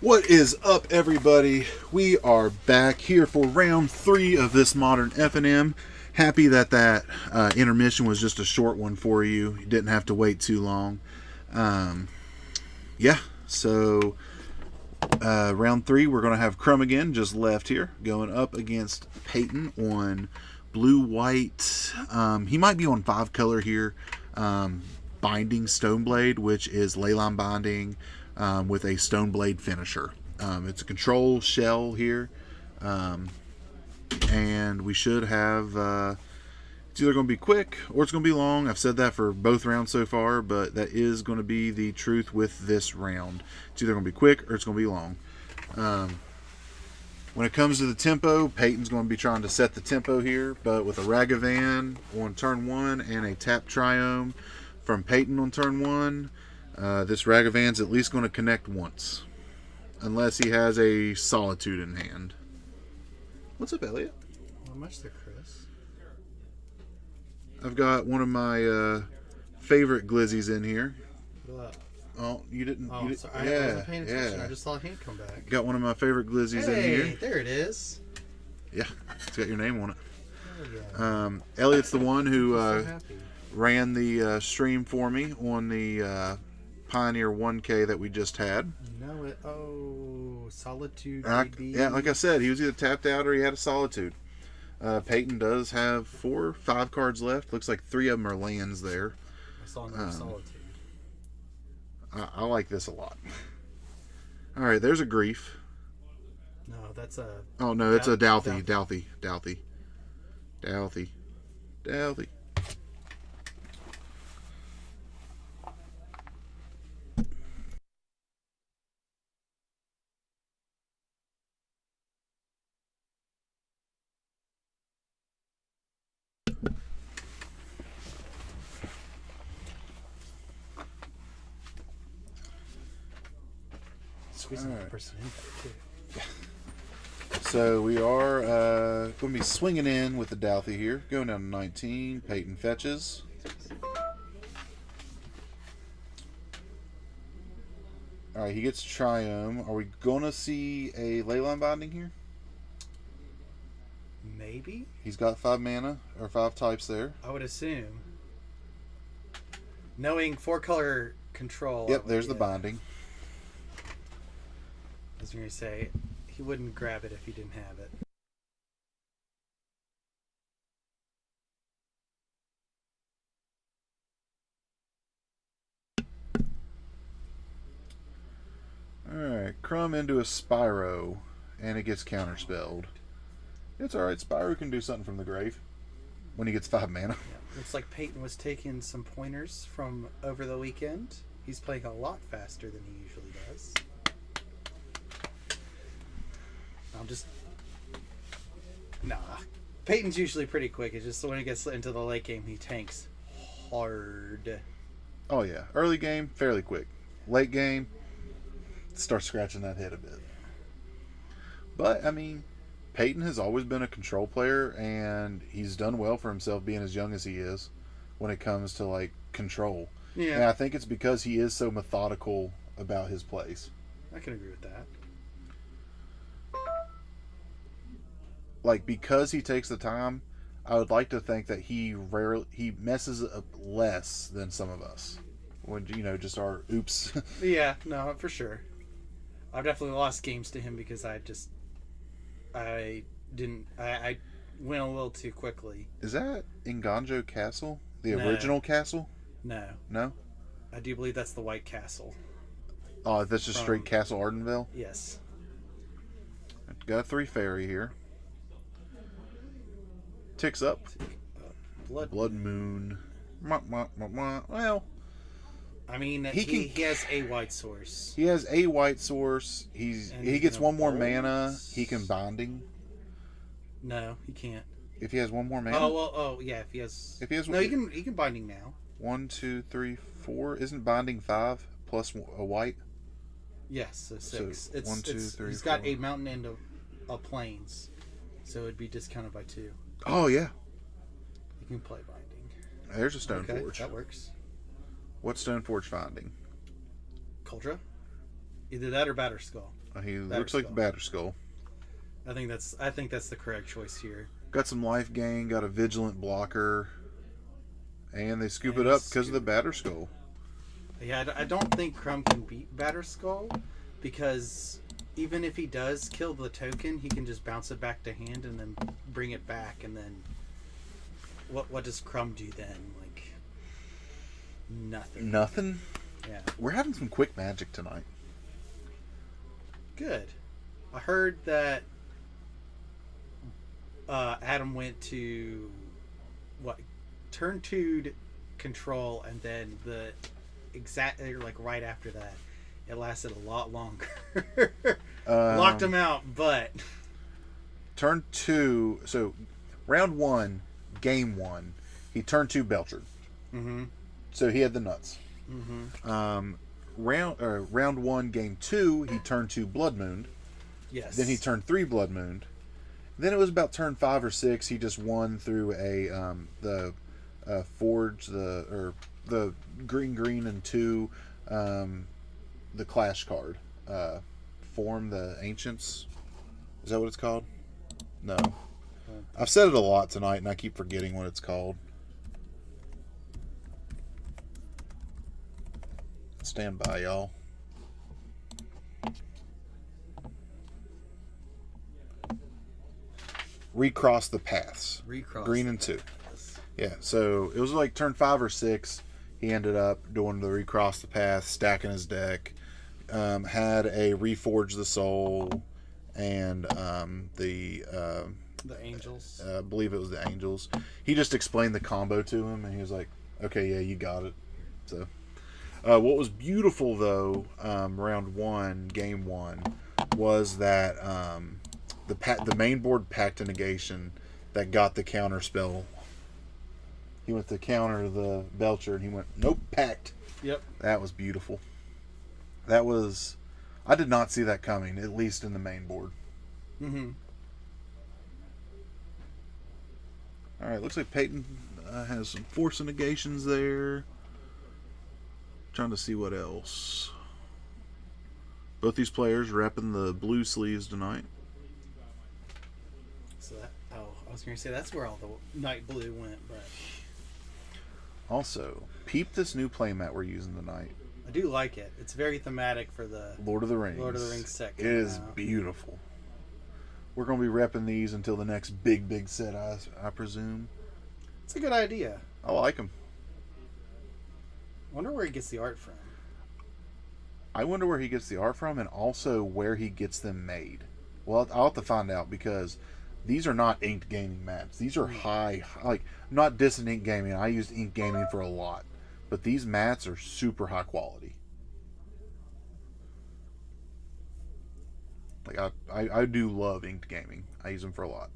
What is up, everybody? We are back here for round 3 of this modern F&M. Happy that intermission was just a short one for you. You didn't have to wait too long. So round 3, we're going to have Crumb again, just left here, going up against Peyton on blue-white. He might be on 5-color here. Binding Stoneblade, which is ley line binding with a Stoneblade finisher. It's a control shell here, and we should have it's either going to be quick or it's going to be long. I've said that for both rounds so far, but that is going to be the truth with this round. It's either going to be quick or it's going to be long. When it comes to the tempo, Peyton's going to be trying to set the tempo here, but with a Ragavan on turn 1 and a tap Triome from Peyton on turn 1, this Ragavan's at least going to connect once. Unless he has a Solitude in hand. What's up, Elliot? Not much there, Chris. I've got one of my favorite glizzies in here. What up? Oh, you didn't. Oh, you did, sorry. I wasn't paying attention. I just saw a hand come back. Got one of my favorite glizzies in here. Hey, there it is. Yeah, it's got your name on it. Oh, yeah. Elliot's the one who I'm so happy. ran the stream for me on the Pioneer 1K that we just had. No, Solitude. Yeah, like I said, he was either tapped out or he had a Solitude. Peyton does have 4 or 5 cards left. Looks like 3 of them are lands there. I saw no Solitude. I like this a lot. All right, there's a Grief. No, that's a... Oh, no, it's a Douthie. Douthie. Squeezing that person in there, too. So we are going to be swinging in with the Douthie here. Going down to 19. Peyton fetches. All right, he gets Triome. Are we going to see a Leyline Binding here? Maybe? He's got 5 mana, or 5 types there. I would assume. Knowing 4-color control... Yep, there's the binding. I was going to say, he wouldn't grab it if he didn't have it. Alright, Crumb into a Spyro, and it gets counterspelled. It's alright, Spyro can do something from the grave when he gets 5 mana. Yeah. Looks like Peyton was taking some pointers from over the weekend. He's playing a lot faster than he usually does. Nah. Peyton's usually pretty quick. It's just when he gets into the late game, he tanks hard. Oh yeah, early game, fairly quick. Late game, start scratching that head a bit. But, I mean, Peyton has always been a control player, and he's done well for himself being as young as he is when it comes to, like, control. Yeah. And I think it's because he is so methodical about his plays. I can agree with that. Like, because he takes the time, I would like to think that he messes up less than some of us. When, you know, just our oops. Yeah, no, for sure. I've definitely lost games to him because I went a little too quickly. Is that Inganjo Castle? The No. original castle? No. No? I do believe that's the White Castle. Oh, that's just straight Castle Ardenville? Yes. Got a 3 fairy here. Ticks up. Blood Moon. Well, I mean, he has a white source. he has a white source. He gets 1 more mana. bolt. He can binding. No, he can't. If he has 1 more mana. Oh, yeah. If he has. No, he can binding now. 1, 2, 3, 4. Isn't binding 5 plus a white? Yes, so 6. So 1, 2, 3. He's got a mountain and a plains, so it'd be discounted by 2. Oh yeah. You can play binding. There's a Stoneforge. Okay, that works. What's Stoneforge finding? Kuldra? Either that or Batterskull. He looks like the Batterskull. I think that's the correct choice here. Got some life gain, got a vigilant blocker, and they scoop it up because of the Batterskull. Yeah, I don't think Crumb can beat Batterskull, because even if he does kill the token, he can just bounce it back to hand and then bring it back, and then what does Crumb do then? Like, nothing. Nothing? Yeah. We're having some quick magic tonight. Good. I heard that Adam went to turn 2'd control, and then like right after that, it lasted a lot longer. Locked him out, but turn 2. So round 1, game 1, he turned 2 Belcher. Mm-hmm. So he had the nuts. Mm-hmm. Round 1, game 2, he turned 2 Blood Moon. Yes. Then he turned 3 Blood Moon. Then it was about turn 5 or 6. He just won through the forge, the green and 2, the clash card. Form the Ancients. Is that what it's called? No. I've said it a lot tonight, and I keep forgetting what it's called. Stand by, y'all. Recross the paths. Green and 2. Yeah, so it was like turn 5 or 6. He ended up doing the recross the path, stacking his deck. Had a reforge the soul, and the Angels. I believe it was the Angels. He just explained the combo to him, and he was like, "Okay, yeah, you got it." So, what was beautiful though, round 1, game 1, was that the main board packed a negation that got the counter spell. He went to counter the Belcher, and he went, "Nope, packed." Yep. That was beautiful. That was... I did not see that coming, at least in the main board. Mm-hmm. Alright, looks like Peyton has some force and negations there. Trying to see what else. Both these players repping the blue sleeves tonight. So I was going to say that's where all the night blue went, but... Also, peep this new playmat we're using tonight. I do like it. It's very thematic for the Lord of the Rings set. It is beautiful. We're going to be repping these until the next big set, I presume. It's a good idea. I like them. I wonder where he gets the art from. I wonder where he gets the art from, and also where he gets them made. Well, I'll have to find out, because these are not inked gaming mats. These are high, like, not dissing ink gaming. I used ink gaming for a lot. But these mats are super high quality. Like, I do love inked gaming. I use them for a lot.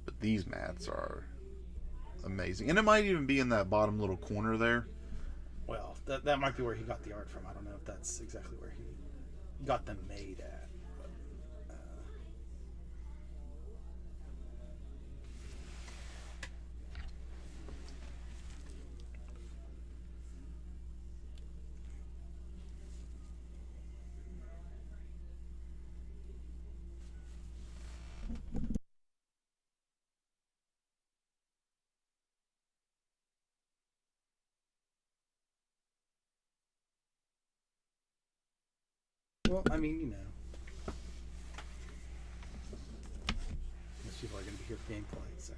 But these mats are amazing. And it might even be in that bottom little corner there. Well, that might be where he got the art from. I don't know if that's exactly where he got them made at. Well, I mean, you know, most people are going to be here for gameplay, so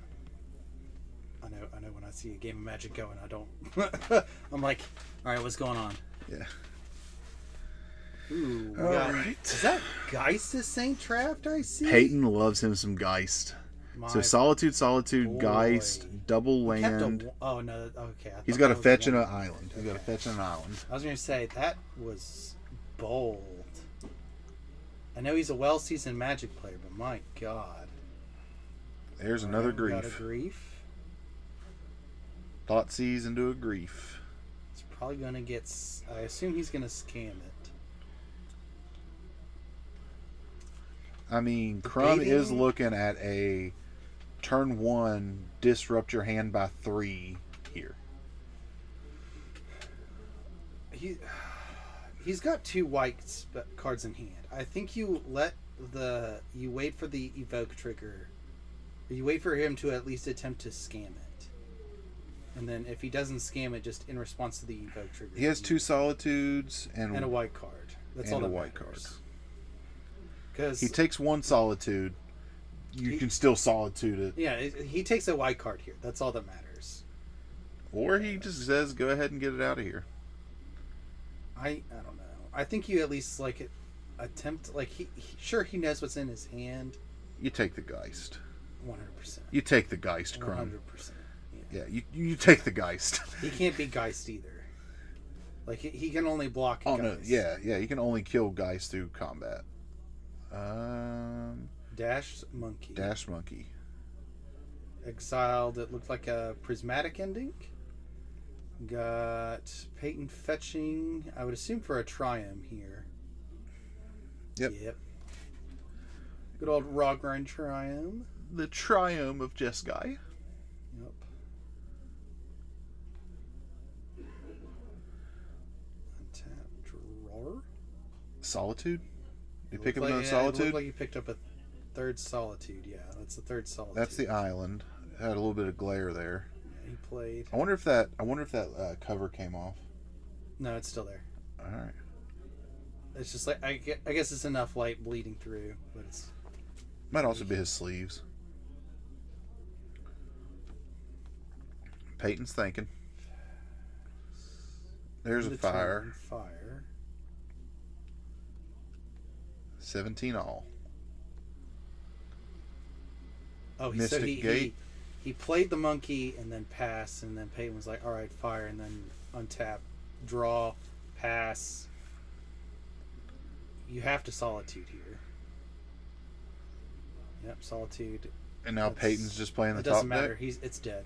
I know when I see a game of Magic going, I don't. I'm like, all right, what's going on? Yeah. Ooh, all right. Is that Geist Saint Trapped? I see. Peyton loves him some Geist. So Solitude, boy. Geist, double land. Oh no, okay. He's got a fetch and an island. He's got a fetch and an island. I was going to say that was bold. I know he's a well-seasoned Magic player, but my God. There's another grief. Got a grief. Thoughtseize into a grief. He's probably going to get... I assume he's going to scam it. I mean, Crumb is looking at a turn 1, disrupt your hand by 3 here. he's got 2 white cards in hand. I think you wait for the evoke trigger. You wait for him to at least attempt to scam it. And then if he doesn't scam it, just in response to the evoke trigger. He has 2 solitudes and a white card. That's all that matters. Because he takes 1 solitude. You can still solitude it. Yeah, he takes a white card here. That's all that matters. Or he just says, go ahead and get it out of here. I don't know. I think you at least attempt, he knows what's in his hand. You take the Geist. 100%. You take the Geist, Crumb. 100%. Yeah, you take the Geist. He can't be Geist either. He can only block Geist. No, yeah, you can only kill Geist through combat. Dash Monkey. Exiled, it looked like a prismatic ending. Got Peyton fetching, I would assume for a Triumph here. Yep. Good old Raw Grind Triumph. The Triumph of Jeskai. Yep. Untap drawer. Solitude? You pick up another Solitude? It looked like you picked up a 3rd Solitude. Yeah, that's the 3rd Solitude. That's the island. Had a little bit of glare there. Yeah, he played. I wonder if that cover came off. No, it's still there. All right. It's just I guess it's enough light bleeding through, but it's might also be his sleeves. Peyton's thinking. There's a fire. 17 all. Oh, Mystic Gate. He played the monkey and then passed, and then Peyton was like, all right, fire, and then untap, draw, pass. You have to Solitude here. Yep, Solitude. And now Peyton's just playing the top deck? It doesn't matter. It's dead.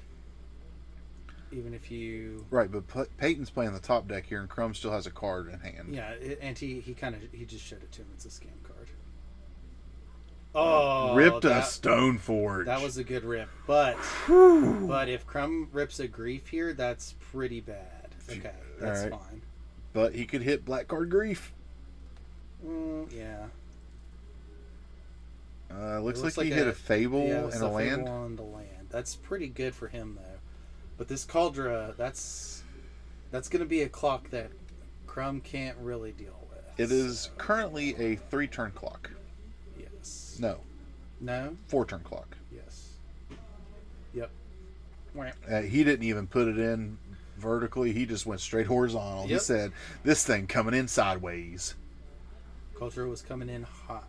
Even if you... Right, but Peyton's playing the top deck here, and Crumb still has a card in hand. Yeah, and he just showed it to him. It's a scam card. Oh, ripped a Stoneforge. That was a good rip, but if Crumb rips a Grief here, that's pretty bad. Okay, that's fine. But he could hit black card Grief. Yeah. Looks like he hit a Fable and a land. Fable and a land. That's pretty good for him though. But this Cauldra, that's going to be a clock that Crumb can't really deal with. It is currently a 3-turn clock. Yes. No. 4-turn clock. Yes. Yep. He didn't even put it in vertically. He just went straight horizontal. Yep. He said, this thing coming in sideways. Cauldra was coming in hot.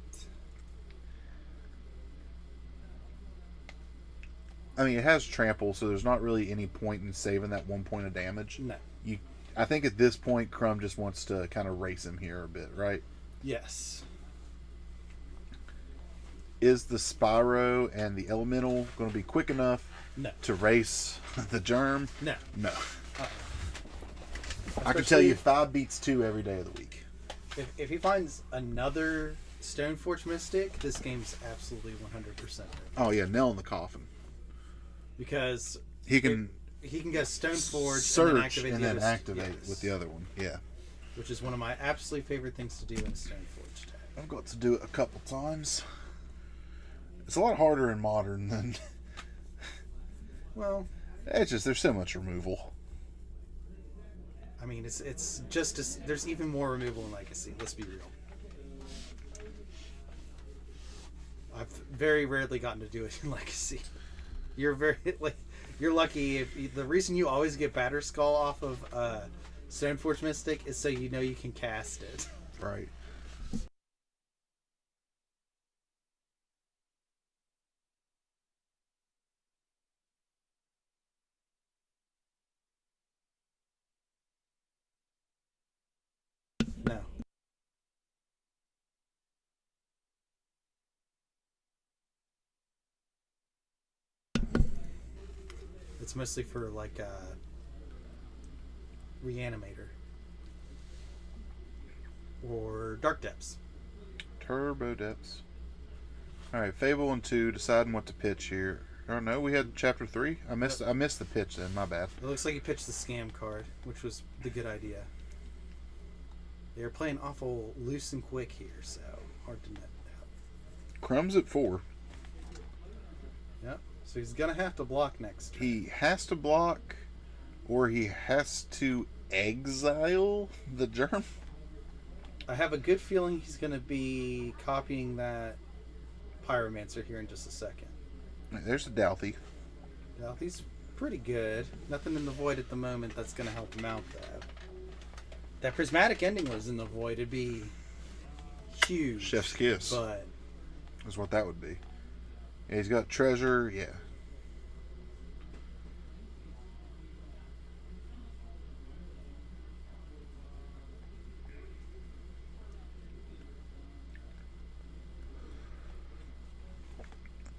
I mean, it has trample, so there's not really any point in saving that 1 point of damage. No. I think at this point, Crumb just wants to kind of race him here a bit, right? Yes. Is the Spyro and the Elemental going to be quick enough to race the Germ? No. No. I can tell you 5 beats 2 every day of the week. If he finds another Stoneforge Mystic, this game's absolutely 100%. Oh, yeah, nail in the coffin. Because he can get Stoneforge search and then activate with the other one. Yeah. Which is one of my absolutely favorite things to do in a Stoneforge tag. I've got to do it a couple times. It's a lot harder in Modern than... Well... It's just, there's so much removal. I mean, it's just... there's even more removal in Legacy, let's be real. I've very rarely gotten to do it in Legacy. You're lucky. If the reason you always get Batterskull off of Stoneforge Mystic is so you know you can cast it. Right. No. It's mostly for like a Reanimator or Dark Depths. Turbo Depths. Alright, Fable and 2, deciding what to pitch here. Oh no, we had chapter 3? I missed the pitch then, my bad. It looks like you pitched the scam card, which was the good idea. They're playing awful loose and quick here, so hard to net out. Crumb's at 4. Yep. So he's gonna have to block next turn. He has to block, or he has to exile the germ. I have a good feeling he's gonna be copying that Pyromancer here in just a second. There's a Douthie. Well, he's pretty good. Nothing in the void at the moment that's gonna help him out though. That prismatic ending was in the void. It'd be huge. Chef's kiss. But Is what that would be. Yeah, he's got treasure. Yeah.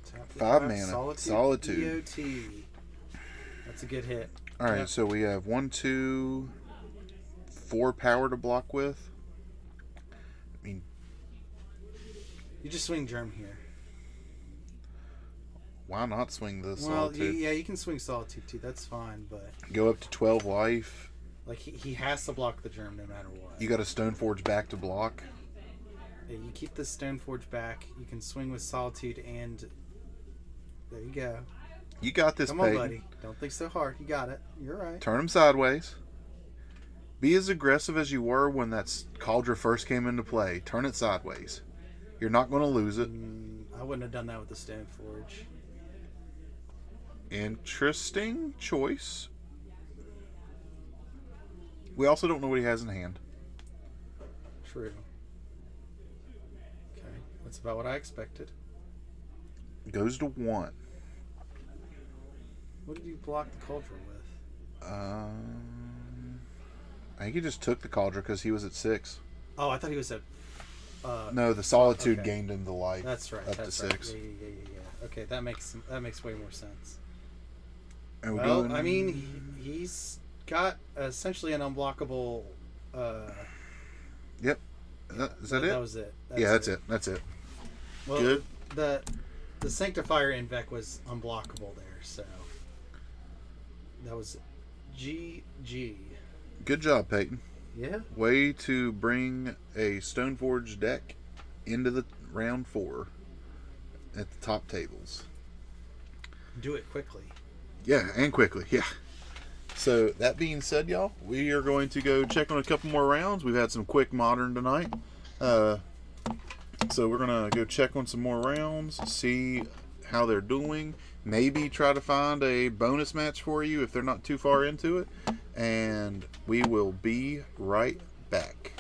tap 5 mana. Solitude. EOT. That's a good hit. All right, Yep. so we have 1, 2, 4 power to block with. I mean, You just swing Germ here. why not swing the Well, Solitude? yeah, you can swing Solitude too. That's fine, but Go up to 12 life. like he has to block the Germ no matter what. You got a Stoneforge back to block. Yeah, you keep the Stoneforge back. You can swing with Solitude, and there you go. You got this, Come on, Peyton. buddy. Don't think so hard. You got it. You're right. Turn him sideways. Be as aggressive as you were when that Cauldron first came into play. Turn it sideways. You're not going to lose it. I wouldn't have done that with the Stoneforge. Interesting choice. We also don't know what he has in hand. True. Okay, that's about what I expected. Goes to 1. What did you block the Cauldron with? I think he just took the Cauldron because he was at 6. Oh, I thought he was at. No, the Solitude okay. gained him the life. That's right. Up that's to right. 6. Yeah. Okay, that makes way more sense. And Well, I mean, he's got essentially an unblockable. Yep. Is that it? That was it. That's it. That's it. Well, Good. The Sanctifier Invec was unblockable there, so that was GG. Good job, Peyton. Yeah. Way to bring a Stoneforge deck into the round 4 at the top tables. Do it quickly. Yeah, and quickly. Yeah. So that being said, y'all, we are going to go check on a couple more rounds. We've had some quick modern tonight. So we're going to go check on some more rounds, see how they're doing. Maybe try to find a bonus match for you if they're not too far into it. And we will be right back.